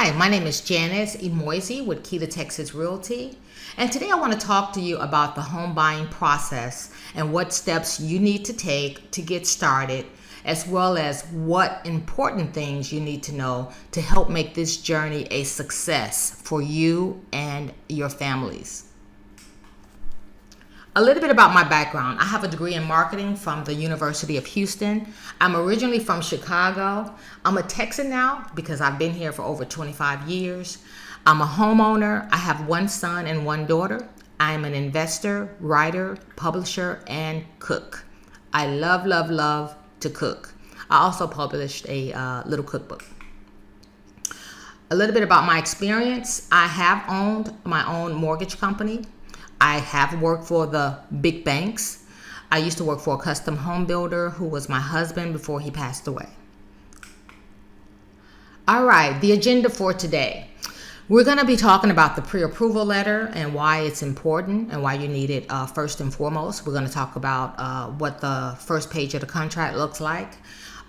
Hi, my name is Janice Emoisi with Key to Texas Realty, and today I want to talk to you about the home buying process and what steps you need to take to get started, as well as what important things you need to know to help make this journey a success for you and your families. A little bit about my background. I have a degree in marketing from the University of Houston. I'm originally from Chicago. I'm a Texan now because I've been here for over 25 years. I'm a homeowner. I have one son and one daughter. I'm an investor, writer, publisher, and cook. I love to cook. I also published a little cookbook. A little bit about my experience. I have owned my own mortgage company. I have worked for the big banks. I used to work for a custom home builder who was my husband before he passed away. All right, the agenda for today. We're going to be talking about the pre-approval letter and why it's important and why you need it first and foremost. We're going to talk about what the first page of the contract looks like.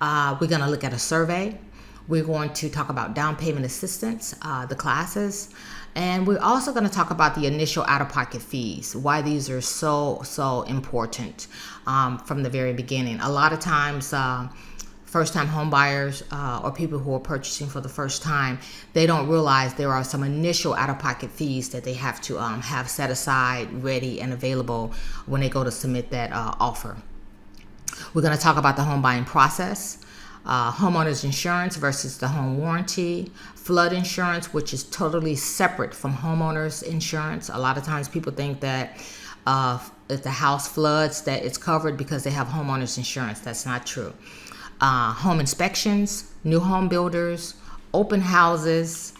We're going to look at a survey. We're going to talk about down payment assistance, the classes. And we're also going to talk about the initial out-of-pocket fees, why these are so important from the very beginning. A lot of times, first-time home buyers or people who are purchasing for the first time, they don't realize there are some initial out-of-pocket fees that they have to have set aside, ready, and available when they go to submit that offer. We're going to talk about the home buying process. Homeowner's insurance versus the home warranty, flood insurance, which is totally separate from homeowner's insurance. A lot of times people think that if the house floods that it's covered because they have homeowner's insurance. That's not true. Home inspections, new home builders, open houses,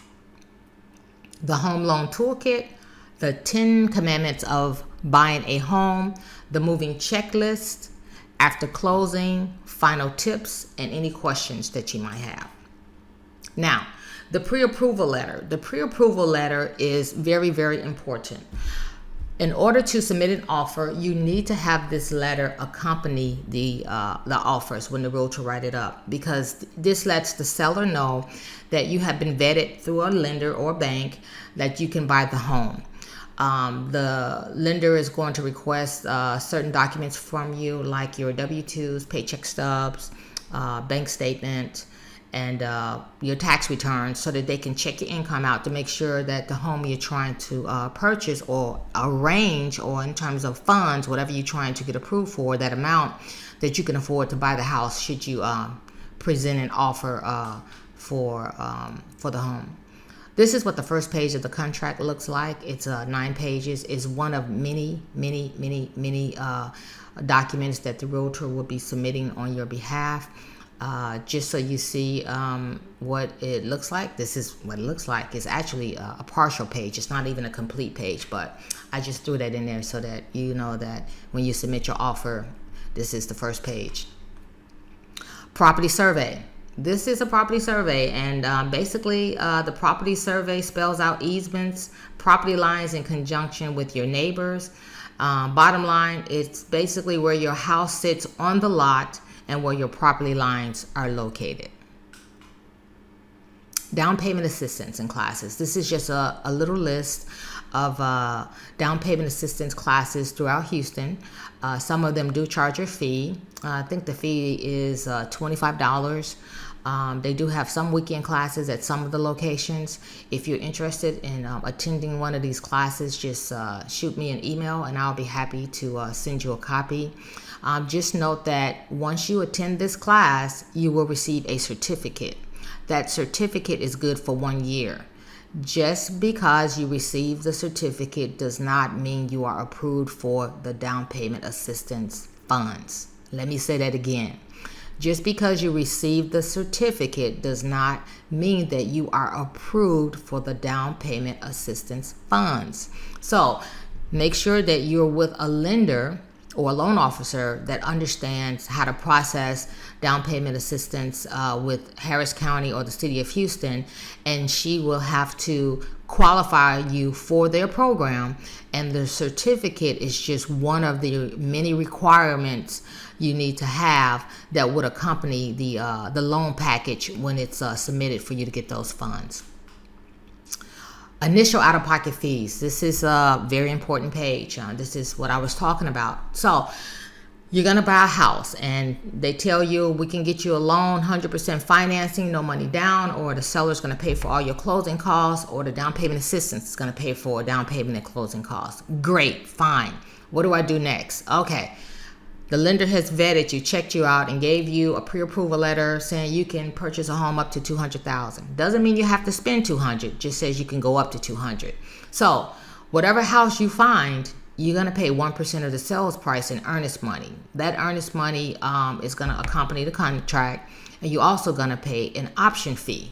the home loan toolkit, the 10 commandments of buying a home, the moving checklist, after closing, final tips, and any questions that you might have. Now, the pre-approval letter. The pre-approval letter is very important. In order to submit an offer, you need to have this letter accompany the offers when the realtor write it up, because this lets the seller know that you have been vetted through a lender or bank that you can buy the home. The lender is going to request certain documents from you, like your W-2s, paycheck stubs, bank statement, and your tax returns, so that they can check your income out to make sure that the home you're trying to purchase or arrange, or in terms of funds, whatever you're trying to get approved for, that amount that you can afford to buy the house should you present an offer for the home. This is what the first page of the contract looks like. It's 9 pages. It's one of many documents that the realtor will be submitting on your behalf. Just so you see what it looks like. This is what it looks like. It's actually a partial page. It's not even a complete page, but I just threw that in there so that you know that when you submit your offer, this is the first page. Property survey. This is a property survey, and basically the property survey spells out easements, property lines in conjunction with your neighbors. Bottom line, it's basically where your house sits on the lot and where your property lines are located. Down payment assistance and classes. This is just a little list of down payment assistance classes throughout Houston. Some of them do charge a fee. I think the fee is $25. They do have some weekend classes at some of the locations. If you're interested in attending one of these classes, just shoot me an email and I'll be happy to send you a copy. Just note that once you attend this class, you will receive a certificate. That certificate is good for 1 year. Just because you receive the certificate does not mean you are approved for the down payment assistance funds. Let me say that again. Just because you receive the certificate does not mean that you are approved for the down payment assistance funds. So make sure that you're with a lender or a loan officer that understands how to process down payment assistance with Harris County or the city of Houston, and she will have to qualify you for their program, and the certificate is just one of the many requirements you need to have that would accompany the loan package when it's submitted for you to get those funds. Initial out-of-pocket fees. This is a very important page. This is what I was talking about. So you're going to buy a house and they tell you we can get you a loan, 100% financing, no money down, or the seller's going to pay for all your closing costs, or the down payment assistance is going to pay for down payment and closing costs. Great, fine. What do I do next? Okay. The lender has vetted you, checked you out, and gave you a pre-approval letter saying you can purchase a home up to $200,000. Doesn't mean you have to spend $200. Just says you can go up to $200,000. So whatever house you find, you're going to pay 1% of the sales price in earnest money. That earnest money is going to accompany the contract, and you're also going to pay an option fee.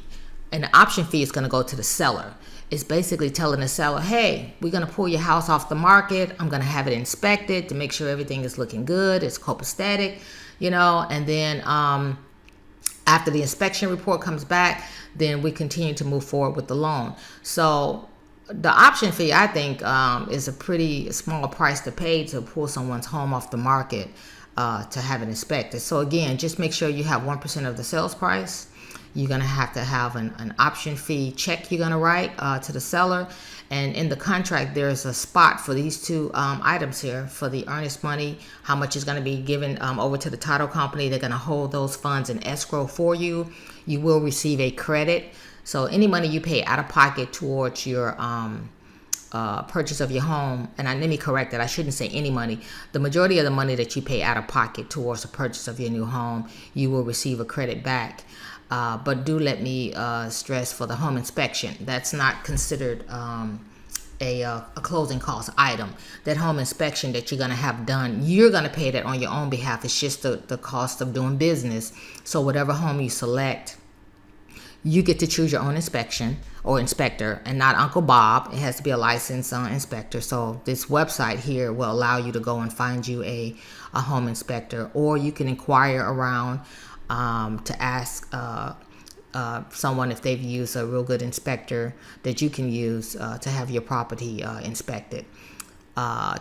And the option fee is going to go to the seller. It's basically telling the seller, hey, we're going to pull your house off the market. I'm going to have it inspected to make sure everything is looking good. It's copacetic, and then after the inspection report comes back, then we continue to move forward with the loan. So the option fee, I think, is a pretty small price to pay to pull someone's home off the market to have it inspected. So again, just make sure you have 1% of the sales price. You're going to have an option fee check you're going to write to the seller. And in the contract, there's a spot for these two items here for the earnest money, how much is going to be given over to the title company. They're going to hold those funds in escrow for you. You will receive a credit. So any money you pay out of pocket towards your purchase of your home, and let me correct that, I shouldn't say any money. The majority of the money that you pay out of pocket towards the purchase of your new home, you will receive a credit back. But do let me stress, for the home inspection, that's not considered a closing cost item. That home inspection that you're going to have done, you're going to pay that on your own behalf. It's just the cost of doing business. So whatever home you select, you get to choose your own inspection or inspector, and not Uncle Bob. It has to be a licensed inspector. So this website here will allow you to go and find you a home inspector, or you can inquire around to ask someone if they've used a real good inspector that you can use to have your property inspected.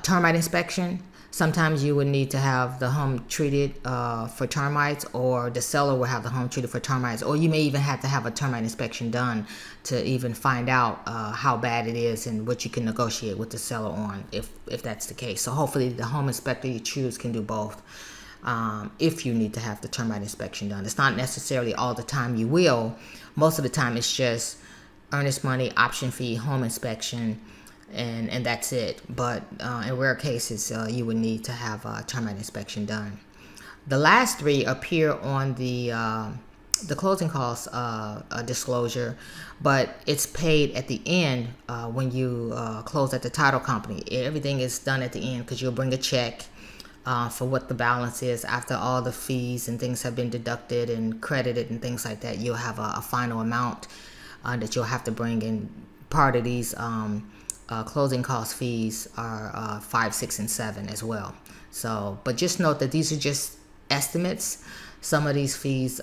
Termite inspection. Sometimes you would need to have the home treated for termites, or the seller will have the home treated for termites, or you may even have to have a termite inspection done to even find out how bad it is and what you can negotiate with the seller on if that's the case. So hopefully the home inspector you choose can do both. If you need to have the termite inspection done. It's not necessarily all the time you will. Most of the time it's just earnest money, option fee, home inspection, and that's it. But in rare cases, you would need to have a termite inspection done. The last three appear on the closing costs disclosure, but it's paid at the end when you close at the title company. Everything is done at the end because you'll bring a check for what the balance is after all the fees and things have been deducted and credited and things like that. You'll have a final amount that you'll have to bring in. Part of these closing cost fees are 5, 6, and 7 as well. So, but just note that these are just estimates. Some of these fees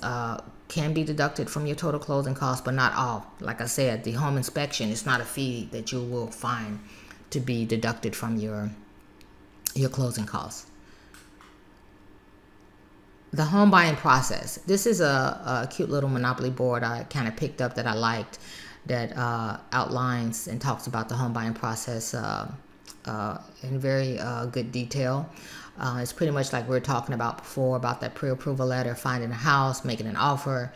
can be deducted from your total closing costs, but not all. Like I said, the home inspection is not a fee that you will find to be deducted from your closing costs. The home buying process. This is a cute little Monopoly board I kind of picked up that I liked, that outlines and talks about the home buying process in very good detail. It's pretty much like we were talking about before, about that pre-approval letter, finding a house, making an offer,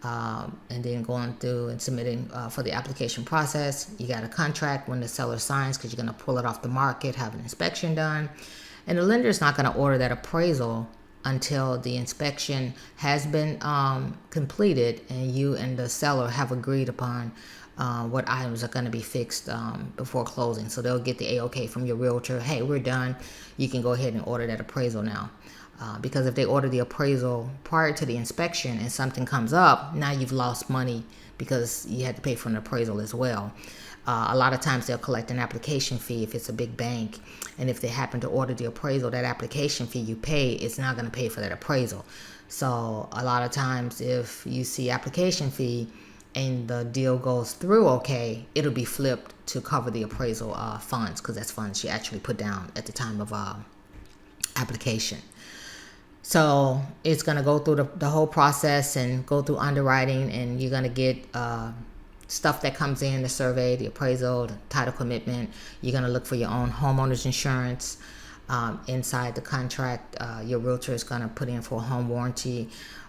and then going through and submitting for the application process. You got a contract when the seller signs, because you're going to pull it off the market, have an inspection done. And the lender is not going to order that appraisal until the inspection has been completed and you and the seller have agreed upon what items are going to be fixed before closing. So they'll get the A-OK from your realtor. Hey, we're done. You can go ahead and order that appraisal now. Because if they order the appraisal prior to the inspection and something comes up, now you've lost money because you had to pay for an appraisal as well. A lot of times they'll collect an application fee if it's a big bank. And if they happen to order the appraisal, that application fee you pay is not going to pay for that appraisal. So a lot of times if you see application fee and the deal goes through okay, it'll be flipped to cover the appraisal funds, because that's funds you actually put down at the time of application. So it's going to go through the whole process and go through underwriting, and you're going to get stuff that comes in, the survey, the appraisal, the title commitment. You're going to look for your own homeowner's insurance. Inside the contract, your realtor is going to put in for a home warranty,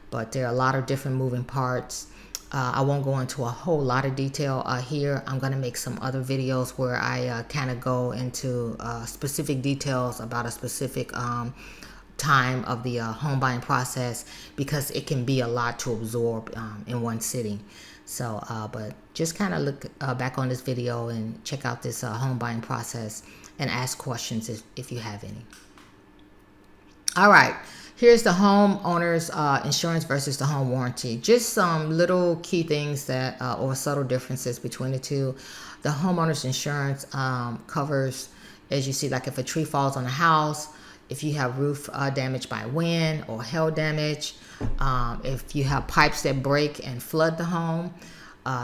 but there are a lot of different moving parts. I won't go into a whole lot of detail here. I'm going to make some other videos where I kind of go into specific details about a specific time of the home buying process, because it can be a lot to absorb in one sitting. So, but just kind of look back on this video and check out this home buying process and ask questions if you have any. All right, here's the homeowner's insurance versus the home warranty. Just some little key things that or subtle differences between the two. The homeowner's insurance covers, as you see, like if a tree falls on a house, if you have roof damage by wind or hail damage, if you have pipes that break and flood the home.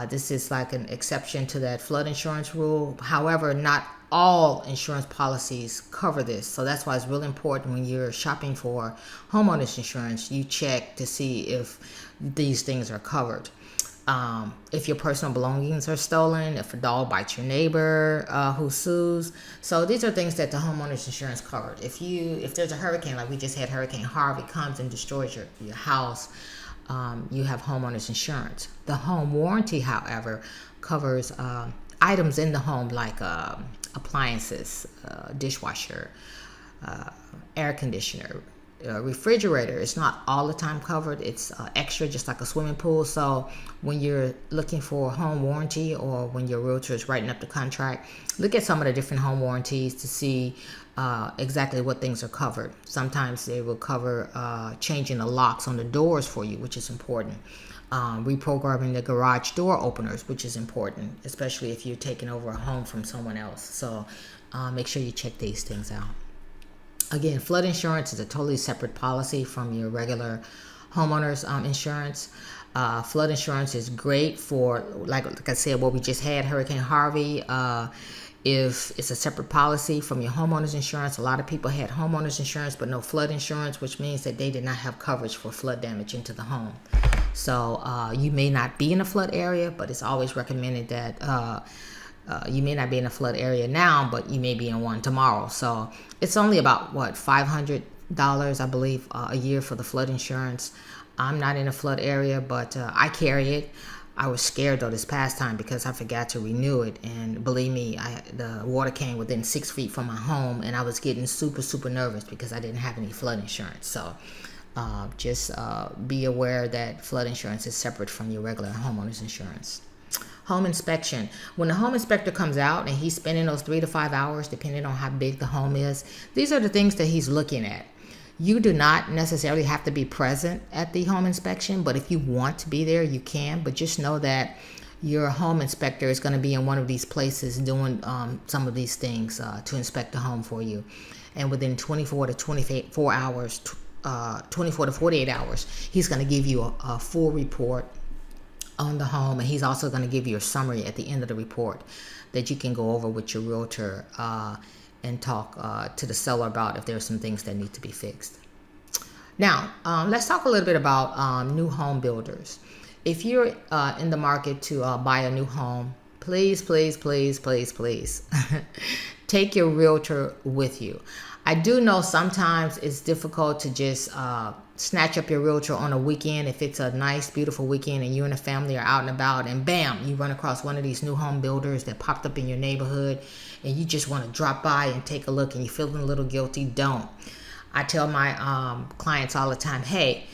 This is like an exception to that flood insurance rule. However, not all insurance policies cover this. So that's why it's really important when you're shopping for homeowners insurance, you check to see if these things are covered. If your personal belongings are stolen, if a dog bites your neighbor who sues. So these are things that the homeowners insurance covered. If there's a hurricane, like we just had Hurricane Harvey comes and destroys your house, you have homeowners insurance. The home warranty, however, covers items in the home like appliances, dishwasher, air conditioner, refrigerator. It's not all the time covered. It's extra, just like a swimming pool. So when you're looking for a home warranty, or when your realtor is writing up the contract, look at some of the different home warranties to see exactly what things are covered. Sometimes they will cover changing the locks on the doors for you, which is important. Reprogramming the garage door openers, which is important, especially if you're taking over a home from someone else. So make sure you check these things out. Again, flood insurance is a totally separate policy from your regular homeowner's insurance. Flood insurance is great for, like I said, what we just had, Hurricane Harvey. If it's a separate policy from your homeowner's insurance, a lot of people had homeowner's insurance but no flood insurance, which means that they did not have coverage for flood damage into the home. So you may not be in a flood area, but it's always recommended that you may not be in a flood area now, but you may be in one tomorrow. So it's only about, $500, I believe, a year for the flood insurance. I'm not in a flood area, but I carry it. I was scared though this past time because I forgot to renew it, and believe me, the water came within 6 feet from my home, and I was getting super nervous because I didn't have any flood insurance. So just be aware that flood insurance is separate from your regular homeowner's insurance. Home inspection. When the home inspector comes out and he's spending those 3 to 5 hours, depending on how big the home is, these are the things that he's looking at. You do not necessarily have to be present at the home inspection, but if you want to be there, you can. But just know that your home inspector is going to be in one of these places doing some of these things to inspect the home for you. And within 24 to 24 hours, 24 to 48 hours, he's going to give you a full report on the home, and he's also going to give you a summary at the end of the report that you can go over with your realtor and talk to the seller about if there are some things that need to be fixed. Now, let's talk a little bit about new home builders. If you're in the market to buy a new home, please take your realtor with you. I do know sometimes it's difficult to just snatch up your realtor on a weekend. If it's a nice, beautiful weekend and you and the family are out and about, and bam, you run across one of these new home builders that popped up in your neighborhood, and you just want to drop by and take a look, and you're feeling a little guilty, don't. I tell my clients all the time, hey,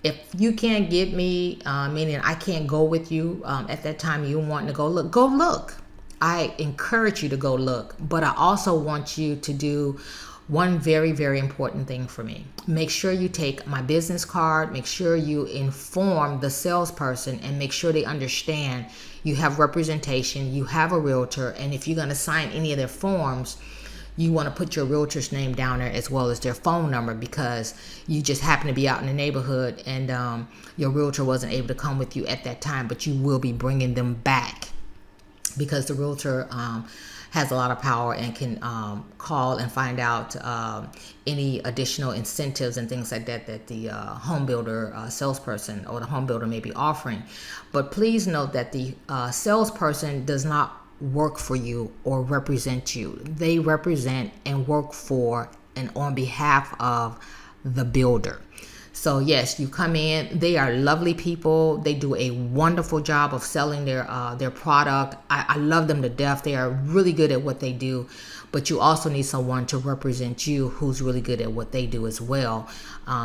if you can't get me, meaning I can't go with you at that time you want to go look. I encourage you to go look, but I also want you to do one very important thing for me. Make sure you take my business card, make sure you inform the salesperson, and make sure they understand you have representation, you have a realtor, and if you're going to sign any of their forms, you want to put your realtor's name down there as well as their phone number, because you just happen to be out in the neighborhood and your realtor wasn't able to come with you at that time, but you will be bringing them back because the realtor has a lot of power and can call and find out any additional incentives and things like that that the home builder salesperson or the home builder may be offering. But please note that the salesperson does not work for you or represent you. They represent and work for and on behalf of the builder. So yes, you come in, they are lovely people. They do a wonderful job of selling their product. I love them to death. They are really good at what they do, but you also need someone to represent you who's really good at what they do as well,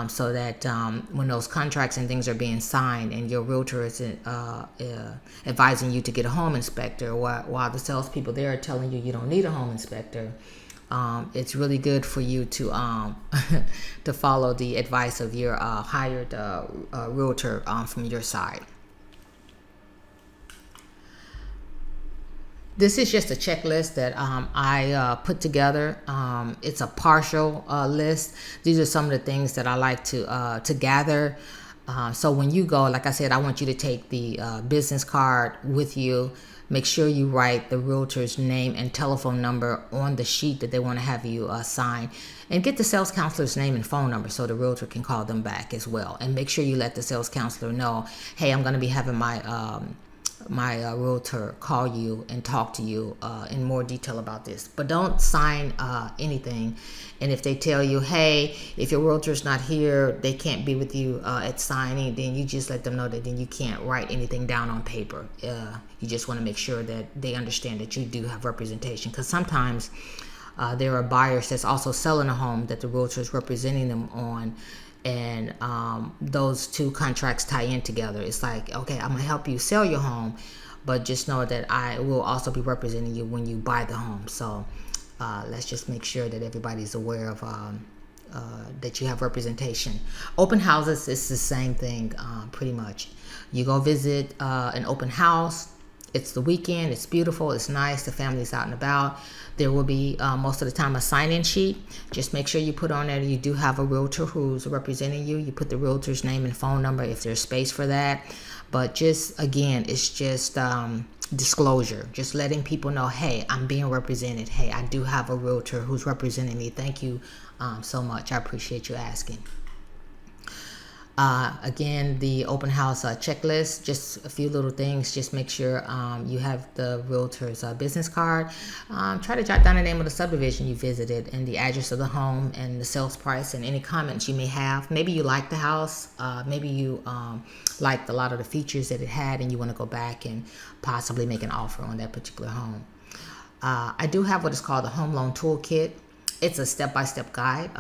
so that when those contracts and things are being signed and your realtor is advising you to get a home inspector, while the salespeople there are telling you don't need a home inspector, it's really good for you to to follow the advice of your hired realtor from your side. This is just a checklist that I put together. It's a partial list. These are some of the things that I like to gather. So when you go, like I said, I want you to take the business card with you. Make sure you write the realtor's name and telephone number on the sheet that they want to have you sign. And get the sales counselor's name and phone number so the realtor can call them back as well. And make sure you let the sales counselor know, hey, I'm going to be having my realtor call you and talk to you in more detail about this. But don't sign anything. And if they tell you, hey, if your realtor's not here, they can't be with you at signing, then you just let them know that then you can't write anything down on paper. You just want to make sure that they understand that you do have representation, because sometimes there are buyers that's also selling a home that the realtor is representing them on, and those two contracts tie in together. It's like, okay, I'm gonna help you sell your home, but just know that I will also be representing you when you buy the home. So let's just make sure that everybody's aware of that you have representation. Open houses is the same thing, pretty much. You go visit an open house. It's the weekend. It's beautiful. It's nice. The family's out and about. There will be most of the time a sign-in sheet. Just make sure you put on there you do have a realtor who's representing you. You put the realtor's name and phone number if there's space for that. But just, again, it's just disclosure. Just letting people know, hey, I'm being represented. Hey, I do have a realtor who's representing me. Thank you so much. I appreciate you asking. Again, the open house checklist, just a few little things. Just make sure you have the realtor's business card. Try to jot down the name of the subdivision you visited and the address of the home and the sales price and any comments you may have. Maybe you like the house. Maybe you liked a lot of the features that it had and you want to go back and possibly make an offer on that particular home. I do have what is called the Home Loan Toolkit. It's a step-by-step guide.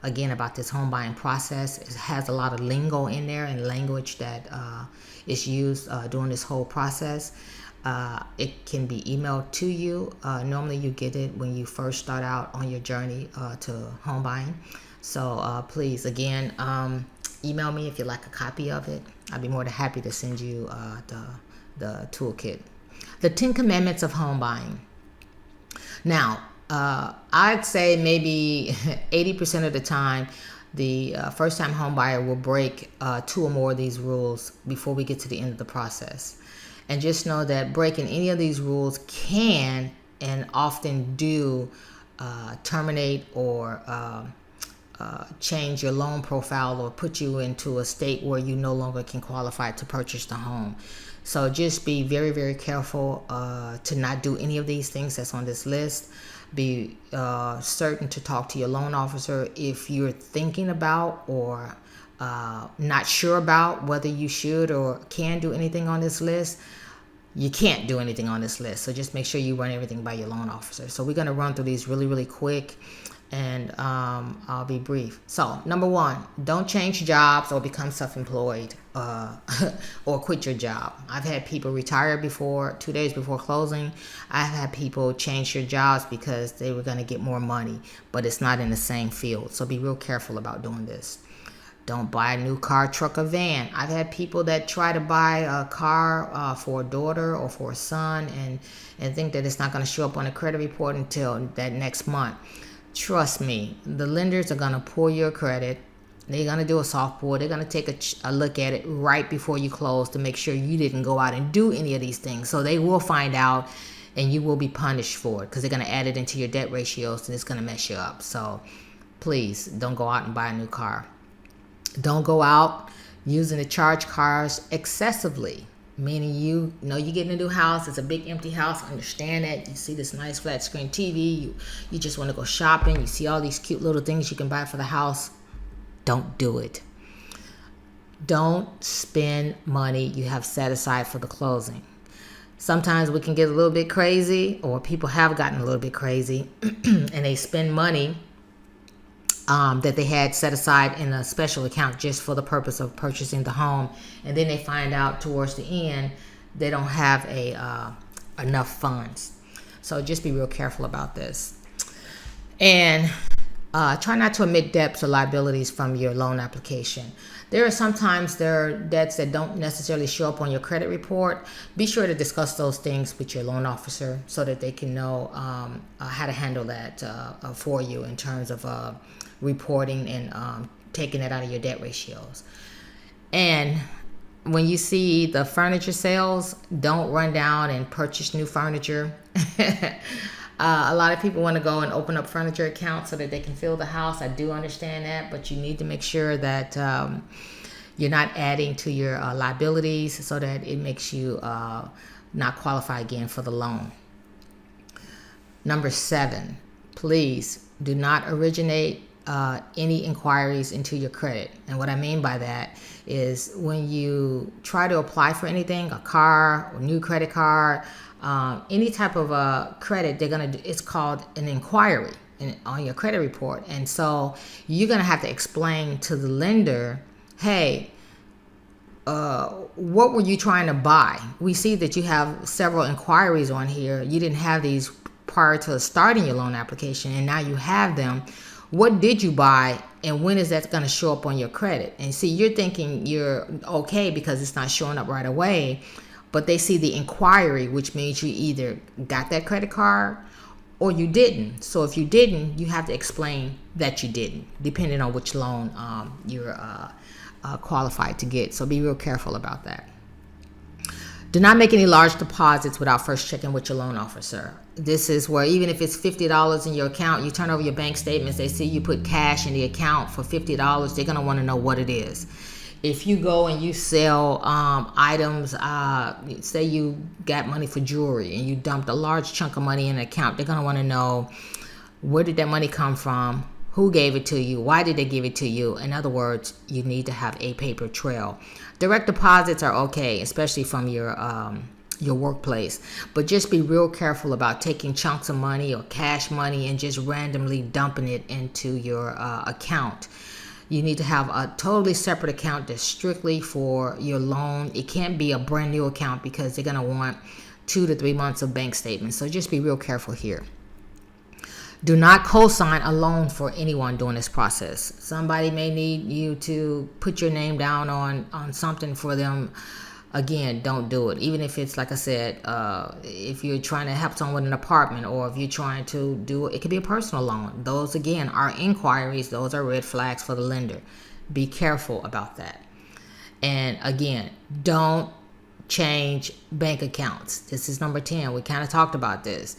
Again, about this home buying process. It has a lot of lingo in there and language that is used during this whole process. It can be emailed to you. Normally you get it when you first start out on your journey to home buying. So please, again, email me if you'd like a copy of it. I'd be more than happy to send you the toolkit. The 10 Commandments of Home Buying. Now, I'd say maybe 80% of the time, the first-time home buyer will break 2 or more of these rules before we get to the end of the process. And just know that breaking any of these rules can and often do terminate or change your loan profile or put you into a state where you no longer can qualify to purchase the home. So just be very, very careful to not do any of these things that's on this list. Be certain to talk to your loan officer if you're thinking about or not sure about whether you should or can do anything on this list. You can't do anything on this list, so just make sure you run everything by your loan officer. So we're going to run through these really, really quick, and I'll be brief. So number 1, don't change jobs or become self-employed or quit your job. I've had people retire before 2 days before closing. I've had people change their jobs because they were going to get more money, but it's not in the same field. So be real careful about doing this. Don't buy a new car, truck, or van. I've had people that try to buy a car for a daughter or for a son and think that it's not going to show up on a credit report until that next month. Trust me, the lenders are going to pull your credit. They're going to do a soft pull. They're going to take a look at it right before you close to make sure you didn't go out and do any of these things. So they will find out, and you will be punished for it because they're going to add it into your debt ratios and it's going to mess you up. So please don't go out and buy a new car. Don't go out using the charge cars excessively. Meaning you know you're getting a new house, it's a big empty house, understand that. You see this nice flat screen TV, you just want to go shopping, you see all these cute little things you can buy for the house. Don't do it. Don't spend money you have set aside for the closing. Sometimes we can get a little bit crazy, or people have gotten a little bit crazy, and they spend money that they had set aside in a special account just for the purpose of purchasing the home, and then they find out towards the end they don't have enough funds. So just be real careful about this, and try not to omit debts or liabilities from your loan application. There are debts that don't necessarily show up on your credit report. Be sure to discuss those things with your loan officer so that they can know how to handle that for you in terms of reporting and taking it out of your debt ratios. And when you see the furniture sales, don't run down and purchase new furniture. A lot of people want to go and open up furniture accounts so that they can fill the house. I do understand that, but you need to make sure that you're not adding to your liabilities so that it makes you not qualify again for the loan. Number 7, please do not originate any inquiries into your credit. And what I mean by that is when you try to apply for anything, a car, a new credit card, any type of credit, it's called an inquiry on your credit report. And so you're going to have to explain to the lender, hey, what were you trying to buy? We see that you have several inquiries on here. You didn't have these prior to starting your loan application, and now you have them. What did you buy, and when is that going to show up on your credit? And see, you're thinking you're okay because it's not showing up right away, but they see the inquiry, which means you either got that credit card or you didn't. So if you didn't, you have to explain that you didn't, depending on which loan you're qualified to get. So be real careful about that. Do not make any large deposits without first checking with your loan officer. This is where even if it's $50 in your account, you turn over your bank statements, they see you put cash in the account for $50, they're going to want to know what it is. If you go and you sell items, say you got money for jewelry and you dumped a large chunk of money in an account, they're going to want to know, where did that money come from? Who gave it to you? Why did they give it to you? In other words, you need to have a paper trail. Direct deposits are okay, especially from your workplace, but just be real careful about taking chunks of money or cash money and just randomly dumping it into your account. You need to have a totally separate account that's strictly for your loan. It can't be a brand new account because they're going to want 2 to 3 months of bank statements. So just be real careful here. Do not co-sign a loan for anyone during this process. Somebody may need you to put your name down on something for them. Again, don't do it. Even if it's, like I said, if you're trying to help someone with an apartment, or if you're trying to do it could be a personal loan. Those, again, are inquiries. Those are red flags for the lender. Be careful about that. And again, don't change bank accounts. This is number 10. We kind of talked about this.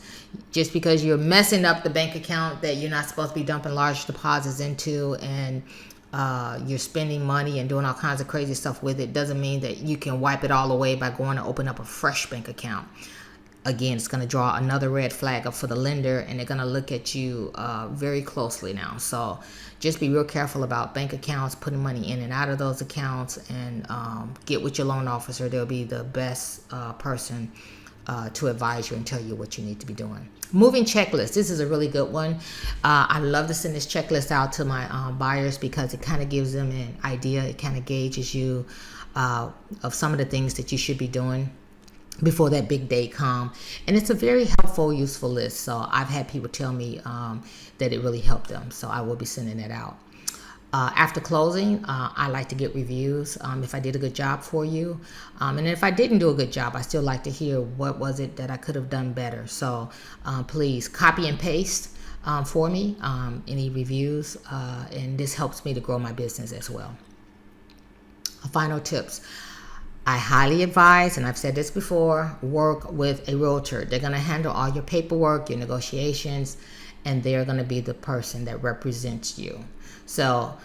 Just because you're messing up the bank account that you're not supposed to be dumping large deposits into, and you're spending money and doing all kinds of crazy stuff with it, doesn't mean that you can wipe it all away by going to open up a fresh bank account. Again, it's going to draw another red flag up for the lender, and they're going to look at you very closely now. So just be real careful about bank accounts, putting money in and out of those accounts, and get with your loan officer. They'll be the best person to advise you and tell you what you need to be doing. Moving checklist. This is a really good one. I love to send this checklist out to my buyers because it kind of gives them an idea. It kind of gauges you of some of the things that you should be doing before that big day come. And it's a very helpful, useful list. So I've had people tell me that it really helped them. So I will be sending that out. After closing, I like to get reviews if I did a good job for you. And if I didn't do a good job, I still like to hear what was it that I could have done better. So please copy and paste for me any reviews. And this helps me to grow my business as well. Final tips. I highly advise, and I've said this before, work with a realtor. They're going to handle all your paperwork, your negotiations, and they're going to be the person that represents you. So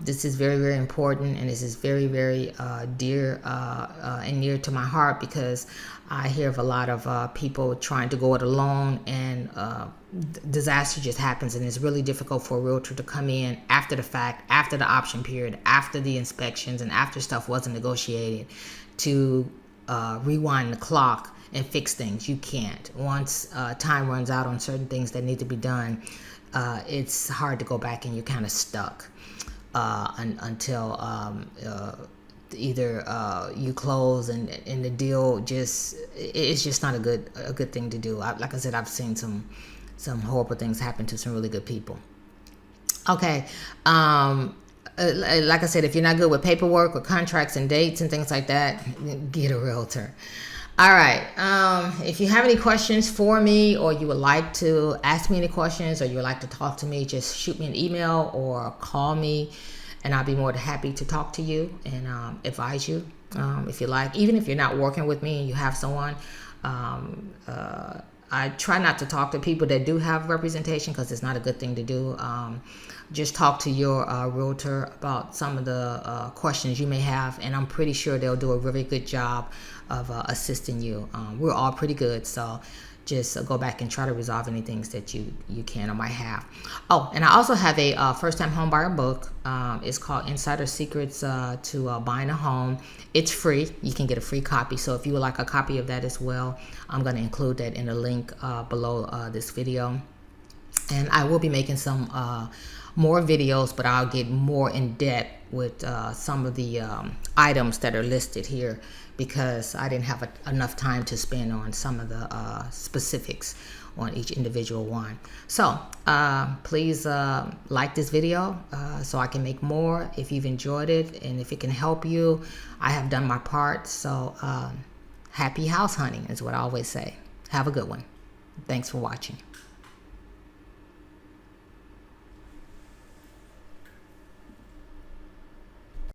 this is very, very important, and this is very, very dear and near to my heart, because I hear of a lot of people trying to go it alone, and disaster just happens, and it's really difficult for a realtor to come in after the fact, after the option period, after the inspections, and after stuff wasn't negotiated, to rewind the clock and fix things. You can't. Once time runs out on certain things that need to be done, it's hard to go back, and you're kind of stuck until either you close and the deal it's just not a good thing to do. Like I said, I've seen some horrible things happen to some really good people. Okay. Like I said, if you're not good with paperwork or contracts and dates and things like that, get a realtor. All right. If you have any questions for me, or you would like to ask me any questions, or you would like to talk to me, just shoot me an email or call me, and I'll be more than happy to talk to you and advise you if you like. Even if you're not working with me and you have someone, I try not to talk to people that do have representation, because it's not a good thing to do. Just talk to your realtor about some of the questions you may have, and I'm pretty sure they'll do a really good job of assisting you. We're all pretty good, so just go back and try to resolve any things that you can or might have. Oh, and I also have a first-time home buyer book. It's called Insider Secrets to Buying a Home. It's free. You can get a free copy. So if you would like a copy of that as well, I'm going to include that in the link below this video. And I will be making some more videos, but I'll get more in depth with some of the items that are listed here, because I didn't have enough time to spend on some of the specifics on each individual one. So please like this video so I can make more. If you've enjoyed it and if it can help you, I have done my part. So happy house hunting is what I always say. Have a good one. Thanks for watching.